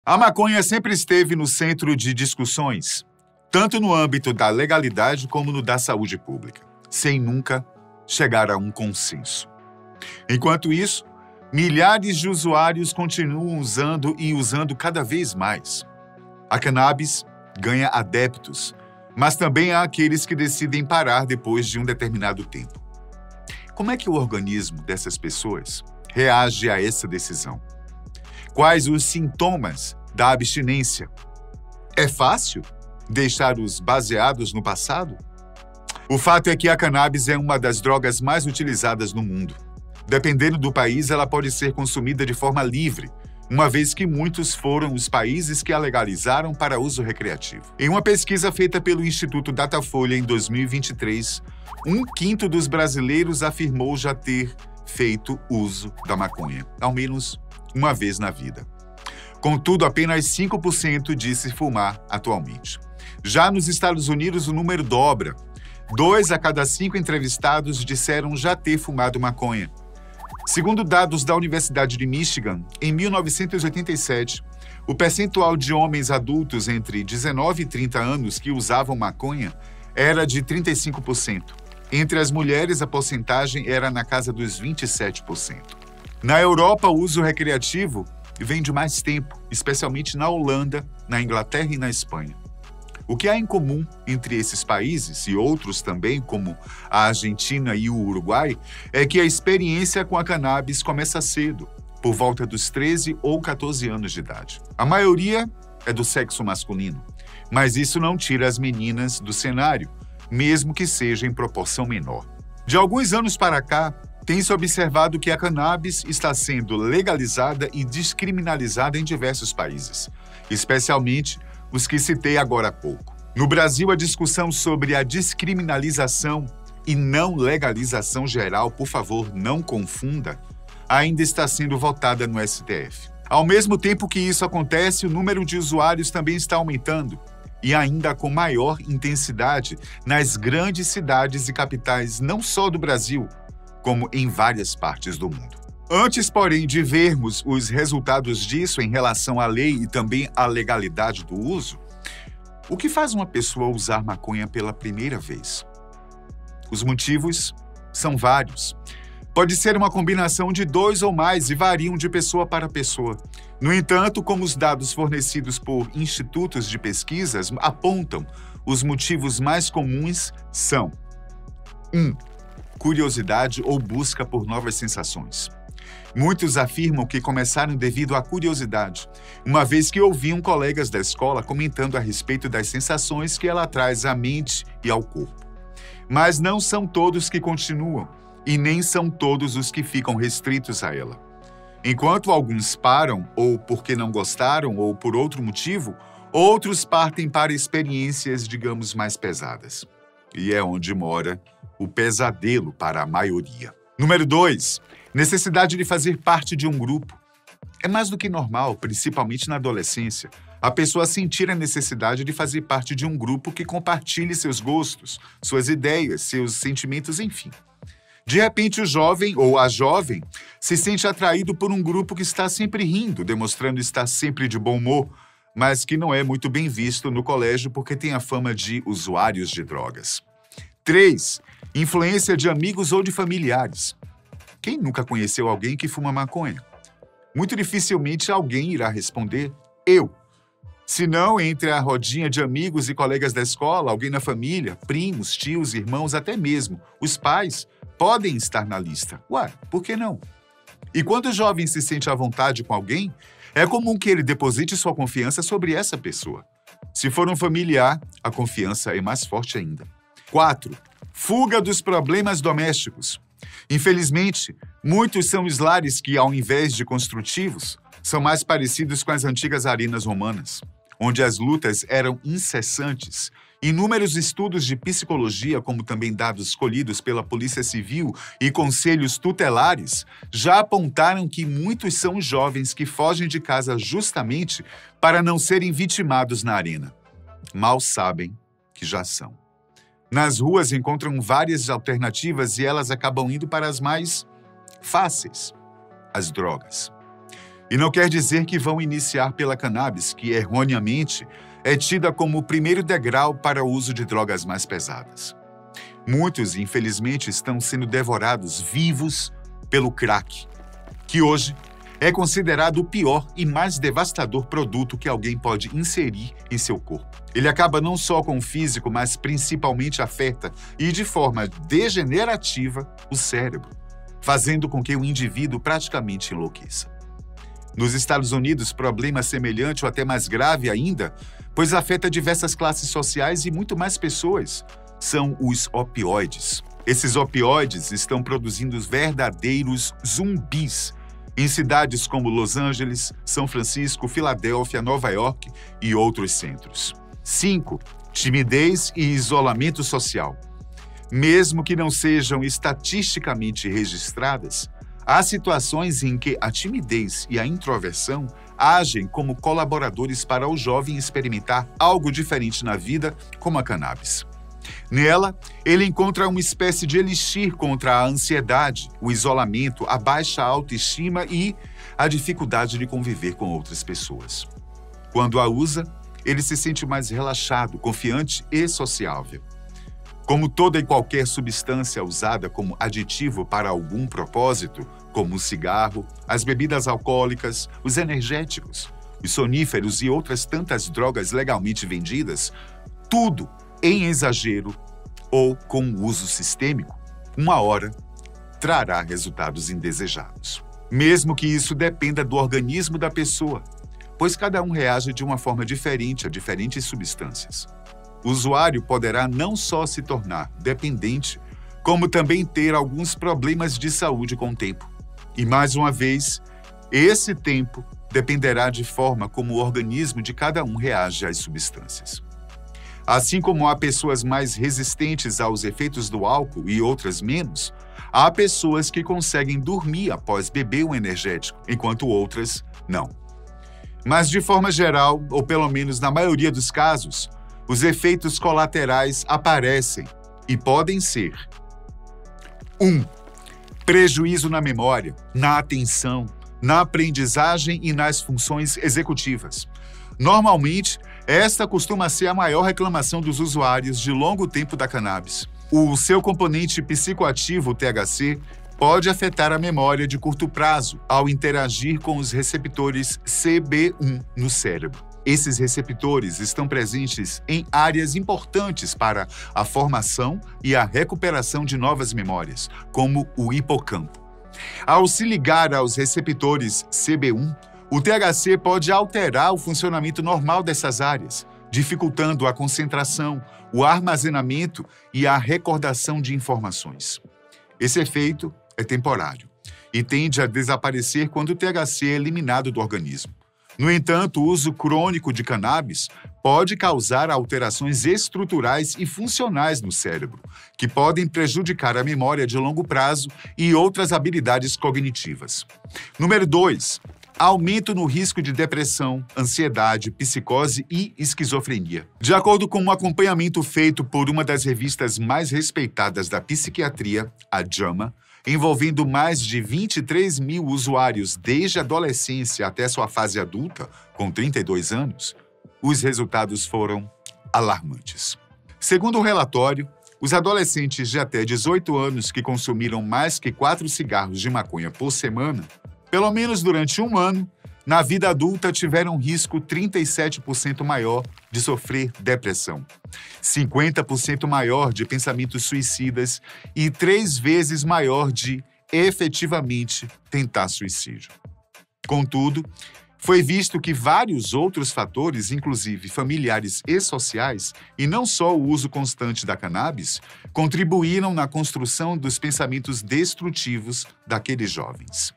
A maconha sempre esteve no centro de discussões, tanto no âmbito da legalidade como no da saúde pública, sem nunca chegar a um consenso. Enquanto isso, milhares de usuários continuam usando e usando cada vez mais. A cannabis ganha adeptos, mas também há aqueles que decidem parar depois de um determinado tempo. Como é que o organismo dessas pessoas reage a essa decisão? Quais os sintomas da abstinência? É fácil deixar os baseados no passado? O fato é que a cannabis é uma das drogas mais utilizadas no mundo. Dependendo do país, ela pode ser consumida de forma livre, uma vez que muitos foram os países que a legalizaram para uso recreativo. Em uma pesquisa feita pelo Instituto Datafolha em 2023, 1/5 dos brasileiros afirmou já ter feito uso da maconha, ao menos uma vez na vida. Contudo, apenas 5% disse fumar atualmente. Já nos Estados Unidos, o número dobra. 2 a cada 5 entrevistados disseram já ter fumado maconha. Segundo dados da Universidade de Michigan, em 1987, o percentual de homens adultos entre 19 e 30 anos que usavam maconha era de 35%. Entre as mulheres, a porcentagem era na casa dos 27%. Na Europa, o uso recreativo vem de mais tempo, especialmente na Holanda, na Inglaterra e na Espanha. O que há em comum entre esses países e outros também, como a Argentina e o Uruguai, é que a experiência com a cannabis começa cedo, por volta dos 13 ou 14 anos de idade. A maioria é do sexo masculino, mas isso não tira as meninas do cenário, mesmo que seja em proporção menor. De alguns anos para cá, tem-se observado que a cannabis está sendo legalizada e descriminalizada em diversos países, especialmente os que citei agora há pouco. No Brasil, a discussão sobre a descriminalização e não legalização geral, por favor, não confunda, ainda está sendo votada no STF. Ao mesmo tempo que isso acontece, o número de usuários também está aumentando, e ainda com maior intensidade nas grandes cidades e capitais, não só do Brasil, como em várias partes do mundo. Antes, porém, de vermos os resultados disso em relação à lei e também à legalidade do uso, o que faz uma pessoa usar maconha pela primeira vez? Os motivos são vários. Pode ser uma combinação de 2 ou mais e variam de pessoa para pessoa. No entanto, como os dados fornecidos por institutos de pesquisas apontam, os motivos mais comuns são: 1. Curiosidade ou busca por novas sensações. Muitos afirmam que começaram devido à curiosidade, uma vez que ouviam colegas da escola comentando a respeito das sensações que ela traz à mente e ao corpo. Mas não são todos que continuam, e nem são todos os que ficam restritos a ela. Enquanto alguns param, ou porque não gostaram, ou por outro motivo, outros partem para experiências, digamos, mais pesadas. E é onde mora o pesadelo para a maioria. Número 2. Necessidade de fazer parte de um grupo. É mais do que normal, principalmente na adolescência, a pessoa sentir a necessidade de fazer parte de um grupo que compartilhe seus gostos, suas ideias, seus sentimentos, enfim. De repente, o jovem ou a jovem se sente atraído por um grupo que está sempre rindo, demonstrando estar sempre de bom humor, mas que não é muito bem visto no colégio porque tem a fama de usuários de drogas. 3. Influência de amigos ou de familiares. Quem nunca conheceu alguém que fuma maconha? Muito dificilmente alguém irá responder eu. Se não, entre a rodinha de amigos e colegas da escola, alguém na família, primos, tios, irmãos, até mesmo os pais, podem estar na lista. Ué, por que não? E quando o jovem se sente à vontade com alguém, é comum que ele deposite sua confiança sobre essa pessoa. Se for um familiar, a confiança é mais forte ainda. 4. Fuga dos problemas domésticos. Infelizmente, muitos são os lares que, ao invés de construtivos, são mais parecidos com as antigas arenas romanas, onde as lutas eram incessantes. Inúmeros estudos de psicologia, como também dados colhidos pela Polícia Civil e conselhos tutelares, já apontaram que muitos são os jovens que fogem de casa justamente para não serem vitimados na arena. Mal sabem que já são. Nas ruas encontram várias alternativas e elas acabam indo para as mais fáceis, as drogas. E não quer dizer que vão iniciar pela cannabis, que erroneamente é tida como o primeiro degrau para o uso de drogas mais pesadas. Muitos, infelizmente, estão sendo devorados vivos pelo crack, que hoje é considerado o pior e mais devastador produto que alguém pode inserir em seu corpo. Ele acaba não só com o físico, mas principalmente afeta, e de forma degenerativa, o cérebro, fazendo com que o indivíduo praticamente enlouqueça. Nos Estados Unidos, problema semelhante ou até mais grave ainda, pois afeta diversas classes sociais e muito mais pessoas, são os opioides. Esses opioides estão produzindo verdadeiros zumbis em cidades como Los Angeles, São Francisco, Filadélfia, Nova York e outros centros. 5. Timidez e isolamento social. Mesmo que não sejam estatisticamente registradas, há situações em que a timidez e a introversão agem como colaboradores para o jovem experimentar algo diferente na vida, como a cannabis. Nela, ele encontra uma espécie de elixir contra a ansiedade, o isolamento, a baixa autoestima e a dificuldade de conviver com outras pessoas. Quando a usa, ele se sente mais relaxado, confiante e sociável. Como toda e qualquer substância usada como aditivo para algum propósito, como o cigarro, as bebidas alcoólicas, os energéticos, os soníferos e outras tantas drogas legalmente vendidas, tudo em exagero ou com uso sistêmico, uma hora trará resultados indesejados. Mesmo que isso dependa do organismo da pessoa, pois cada um reage de uma forma diferente a diferentes substâncias. O usuário poderá não só se tornar dependente, como também ter alguns problemas de saúde com o tempo. E mais uma vez, esse tempo dependerá de forma como o organismo de cada um reage às substâncias. Assim como há pessoas mais resistentes aos efeitos do álcool e outras menos, há pessoas que conseguem dormir após beber um energético, enquanto outras não. Mas de forma geral, ou pelo menos na maioria dos casos, os efeitos colaterais aparecem e podem ser: 1. Prejuízo na memória, na atenção, na aprendizagem e nas funções executivas. Normalmente, esta costuma ser a maior reclamação dos usuários de longo tempo da cannabis. O seu componente psicoativo, o THC, pode afetar a memória de curto prazo ao interagir com os receptores CB1 no cérebro. Esses receptores estão presentes em áreas importantes para a formação e a recuperação de novas memórias, como o hipocampo. Ao se ligar aos receptores CB1, o THC pode alterar o funcionamento normal dessas áreas, dificultando a concentração, o armazenamento e a recordação de informações. Esse efeito é temporário e tende a desaparecer quando o THC é eliminado do organismo. No entanto, o uso crônico de cannabis pode causar alterações estruturais e funcionais no cérebro, que podem prejudicar a memória de longo prazo e outras habilidades cognitivas. Número 2. Aumento no risco de depressão, ansiedade, psicose e esquizofrenia. De acordo com um acompanhamento feito por uma das revistas mais respeitadas da psiquiatria, a JAMA, envolvendo mais de 23 mil usuários desde a adolescência até sua fase adulta, com 32 anos, os resultados foram alarmantes. Segundo o relatório, os adolescentes de até 18 anos que consumiram mais que 4 cigarros de maconha por semana, pelo menos durante um ano, na vida adulta tiveram um risco 37% maior de sofrer depressão, 50% maior de pensamentos suicidas e 3 vezes maior de efetivamente tentar suicídio. Contudo, foi visto que vários outros fatores, inclusive familiares e sociais, e não só o uso constante da cannabis, contribuíram na construção dos pensamentos destrutivos daqueles jovens.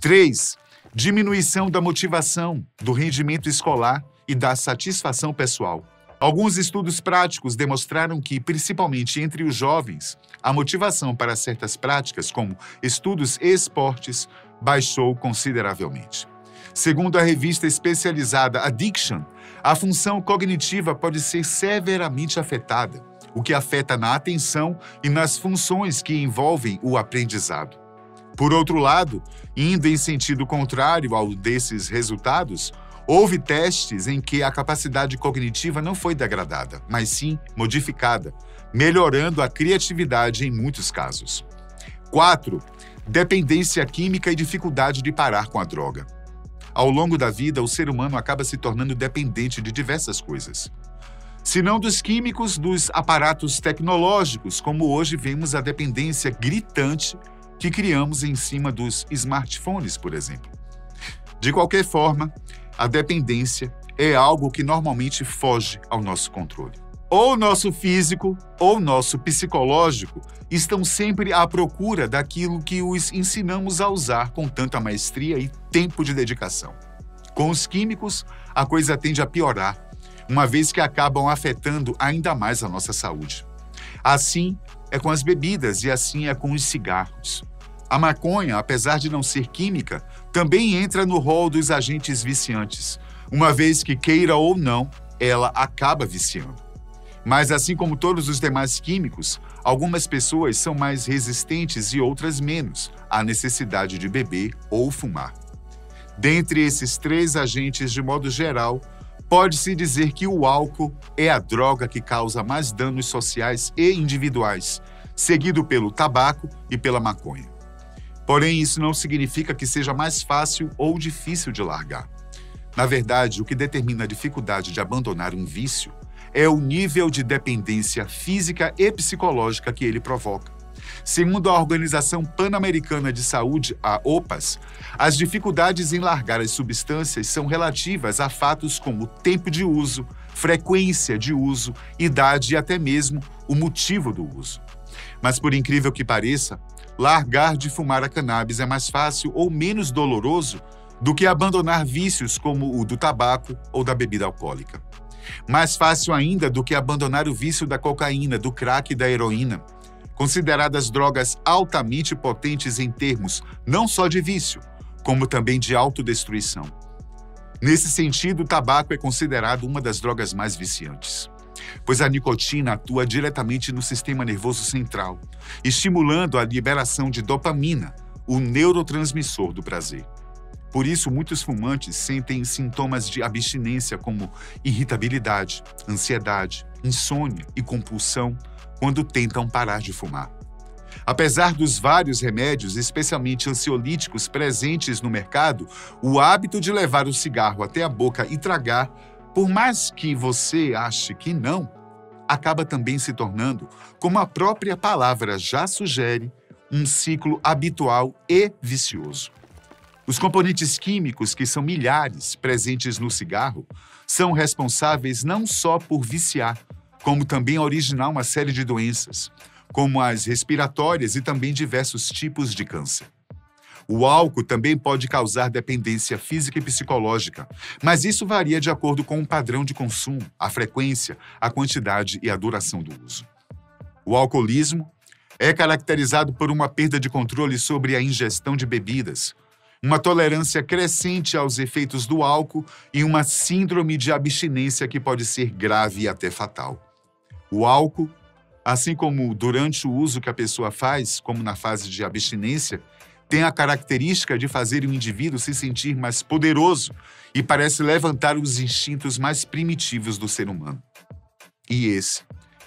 3. Diminuição da motivação, do rendimento escolar e da satisfação pessoal. Alguns estudos práticos demonstraram que, principalmente entre os jovens, a motivação para certas práticas, como estudos e esportes, baixou consideravelmente. Segundo a revista especializada Addiction, a função cognitiva pode ser severamente afetada, o que afeta na atenção e nas funções que envolvem o aprendizado. Por outro lado, indo em sentido contrário ao desses resultados, houve testes em que a capacidade cognitiva não foi degradada, mas sim modificada, melhorando a criatividade em muitos casos. 4. Dependência química e dificuldade de parar com a droga. Ao longo da vida, o ser humano acaba se tornando dependente de diversas coisas. Se não dos químicos, dos aparatos tecnológicos, como hoje vemos a dependência gritante que criamos em cima dos smartphones, por exemplo. De qualquer forma, a dependência é algo que normalmente foge ao nosso controle. Ou nosso físico ou nosso psicológico estão sempre à procura daquilo que os ensinamos a usar com tanta maestria e tempo de dedicação. Com os químicos, a coisa tende a piorar, uma vez que acabam afetando ainda mais a nossa saúde. Assim é com as bebidas e assim é com os cigarros. A maconha, apesar de não ser química, também entra no rol dos agentes viciantes, uma vez que, queira ou não, ela acaba viciando. Mas, assim como todos os demais químicos, algumas pessoas são mais resistentes e outras menos à necessidade de beber ou fumar. Dentre esses 3 agentes, de modo geral, pode-se dizer que o álcool é a droga que causa mais danos sociais e individuais, seguido pelo tabaco e pela maconha. Porém, isso não significa que seja mais fácil ou difícil de largar. Na verdade, o que determina a dificuldade de abandonar um vício é o nível de dependência física e psicológica que ele provoca. Segundo a Organização Pan-Americana de Saúde, a OPAS, as dificuldades em largar as substâncias são relativas a fatos como tempo de uso, frequência de uso, idade e até mesmo o motivo do uso. Mas, por incrível que pareça, largar de fumar a cannabis é mais fácil ou menos doloroso do que abandonar vícios como o do tabaco ou da bebida alcoólica. Mais fácil ainda do que abandonar o vício da cocaína, do crack e da heroína, consideradas drogas altamente potentes em termos não só de vício, como também de autodestruição. Nesse sentido, o tabaco é considerado uma das drogas mais viciantes, pois a nicotina atua diretamente no sistema nervoso central, estimulando a liberação de dopamina, o neurotransmissor do prazer. Por isso, muitos fumantes sentem sintomas de abstinência como irritabilidade, ansiedade, insônia e compulsão quando tentam parar de fumar. Apesar dos vários remédios, especialmente ansiolíticos, presentes no mercado, o hábito de levar o cigarro até a boca e tragar, por mais que você ache que não, acaba também se tornando, como a própria palavra já sugere, um ciclo habitual e vicioso. Os componentes químicos, que são milhares presentes no cigarro, são responsáveis não só por viciar, como também originar uma série de doenças, como as respiratórias e também diversos tipos de câncer. O álcool também pode causar dependência física e psicológica, mas isso varia de acordo com o padrão de consumo, a frequência, a quantidade e a duração do uso. O alcoolismo é caracterizado por uma perda de controle sobre a ingestão de bebidas, uma tolerância crescente aos efeitos do álcool e uma síndrome de abstinência que pode ser grave e até fatal. O álcool, assim como durante o uso que a pessoa faz, como na fase de abstinência, tem a característica de fazer o indivíduo se sentir mais poderoso e parece levantar os instintos mais primitivos do ser humano. E esse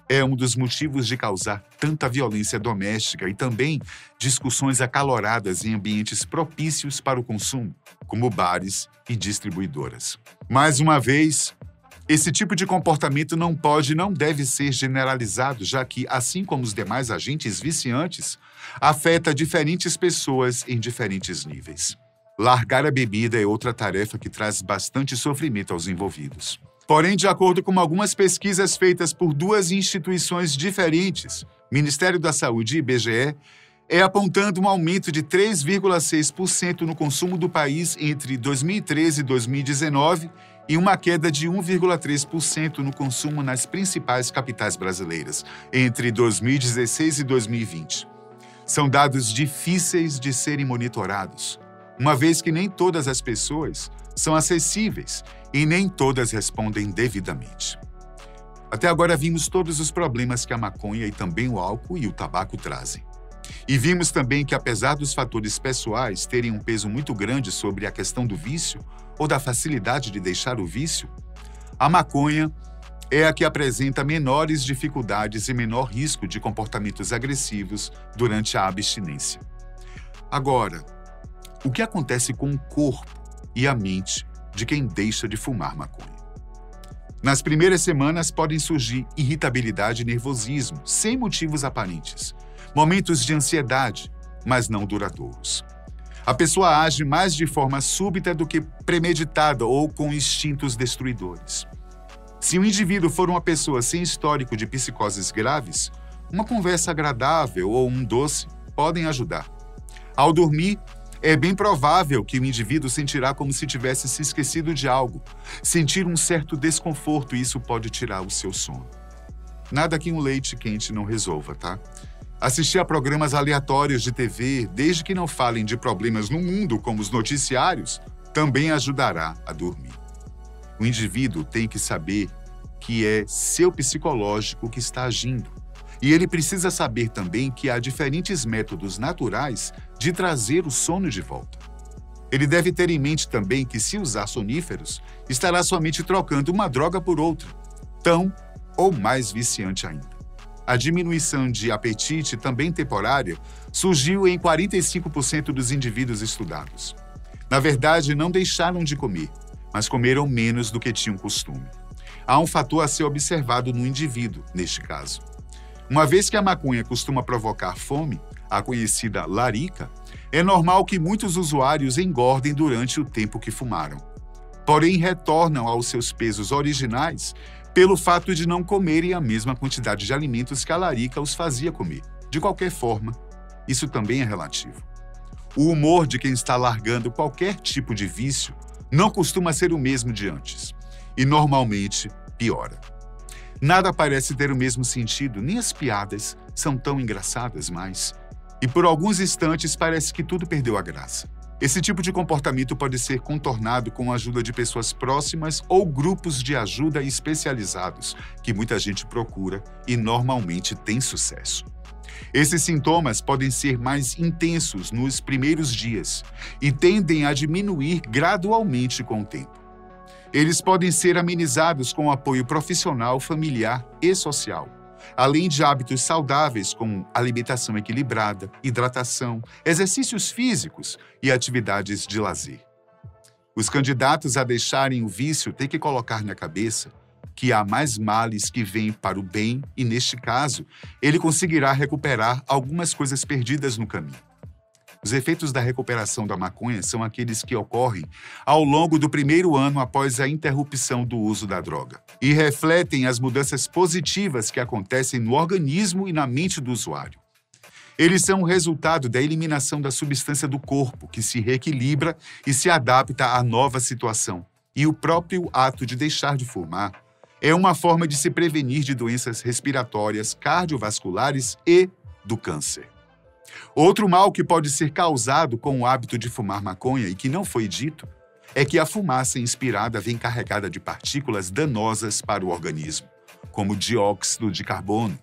é um dos motivos de causar tanta violência doméstica e também discussões acaloradas em ambientes propícios para o consumo, como bares e distribuidoras. Mais uma vez, esse tipo de comportamento não pode e não deve ser generalizado, já que, assim como os demais agentes viciantes, afeta diferentes pessoas em diferentes níveis. Largar a bebida é outra tarefa que traz bastante sofrimento aos envolvidos. Porém, de acordo com algumas pesquisas feitas por 2 instituições diferentes, Ministério da Saúde e IBGE, é apontando um aumento de 3,6% no consumo do país entre 2013 e 2019 e uma queda de 1,3% no consumo nas principais capitais brasileiras entre 2016 e 2020. São dados difíceis de serem monitorados, uma vez que nem todas as pessoas são acessíveis e nem todas respondem devidamente. Até agora vimos todos os problemas que a maconha e também o álcool e o tabaco trazem. E vimos também que, apesar dos fatores pessoais terem um peso muito grande sobre a questão do vício ou da facilidade de deixar o vício, a maconha é a que apresenta menores dificuldades e menor risco de comportamentos agressivos durante a abstinência. Agora, o que acontece com o corpo e a mente de quem deixa de fumar maconha? Nas primeiras semanas podem surgir irritabilidade e nervosismo, sem motivos aparentes, momentos de ansiedade, mas não duradouros. A pessoa age mais de forma súbita do que premeditada ou com instintos destruidores. Se o indivíduo for uma pessoa sem histórico de psicoses graves, uma conversa agradável ou um doce podem ajudar. Ao dormir, é bem provável que o indivíduo sentirá como se tivesse se esquecido de algo, sentir um certo desconforto e isso pode tirar o seu sono. Nada que um leite quente não resolva, tá? Assistir a programas aleatórios de TV, desde que não falem de problemas no mundo, como os noticiários, também ajudará a dormir. O indivíduo tem que saber que é seu psicológico que está agindo. E ele precisa saber também que há diferentes métodos naturais de trazer o sono de volta. Ele deve ter em mente também que, se usar soníferos, estará somente trocando uma droga por outra, tão ou mais viciante ainda. A diminuição de apetite, também temporária, surgiu em 45% dos indivíduos estudados. Na verdade, não deixaram de comer, mas comeram menos do que tinham costume. Há um fator a ser observado no indivíduo, neste caso. Uma vez que a maconha costuma provocar fome, a conhecida larica, é normal que muitos usuários engordem durante o tempo que fumaram. Porém, retornam aos seus pesos originais pelo fato de não comerem a mesma quantidade de alimentos que a larica os fazia comer. De qualquer forma, isso também é relativo. O humor de quem está largando qualquer tipo de vício não costuma ser o mesmo de antes, e normalmente piora. Nada parece ter o mesmo sentido, nem as piadas são tão engraçadas mais. E por alguns instantes parece que tudo perdeu a graça. Esse tipo de comportamento pode ser contornado com a ajuda de pessoas próximas ou grupos de ajuda especializados, que muita gente procura e normalmente tem sucesso. Esses sintomas podem ser mais intensos nos primeiros dias e tendem a diminuir gradualmente com o tempo. Eles podem ser amenizados com apoio profissional, familiar e social, além de hábitos saudáveis como alimentação equilibrada, hidratação, exercícios físicos e atividades de lazer. Os candidatos a deixarem o vício têm que colocar na cabeça que há mais males que vêm para o bem e, neste caso, ele conseguirá recuperar algumas coisas perdidas no caminho. Os efeitos da recuperação da maconha são aqueles que ocorrem ao longo do primeiro ano após a interrupção do uso da droga e refletem as mudanças positivas que acontecem no organismo e na mente do usuário. Eles são o resultado da eliminação da substância do corpo, que se reequilibra e se adapta à nova situação. E o próprio ato de deixar de fumar é uma forma de se prevenir de doenças respiratórias, cardiovasculares e do câncer. Outro mal que pode ser causado com o hábito de fumar maconha e que não foi dito é que a fumaça inspirada vem carregada de partículas danosas para o organismo, como dióxido de carbono,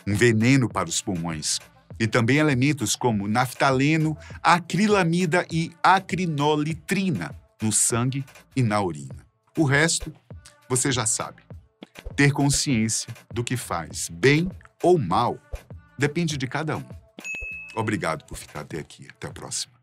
um veneno para os pulmões, e também elementos como naftaleno, acrilamida e acrinolitrina no sangue e na urina. O resto, você já sabe. Ter consciência do que faz bem ou mal depende de cada um. Obrigado por ficar até aqui. Até a próxima.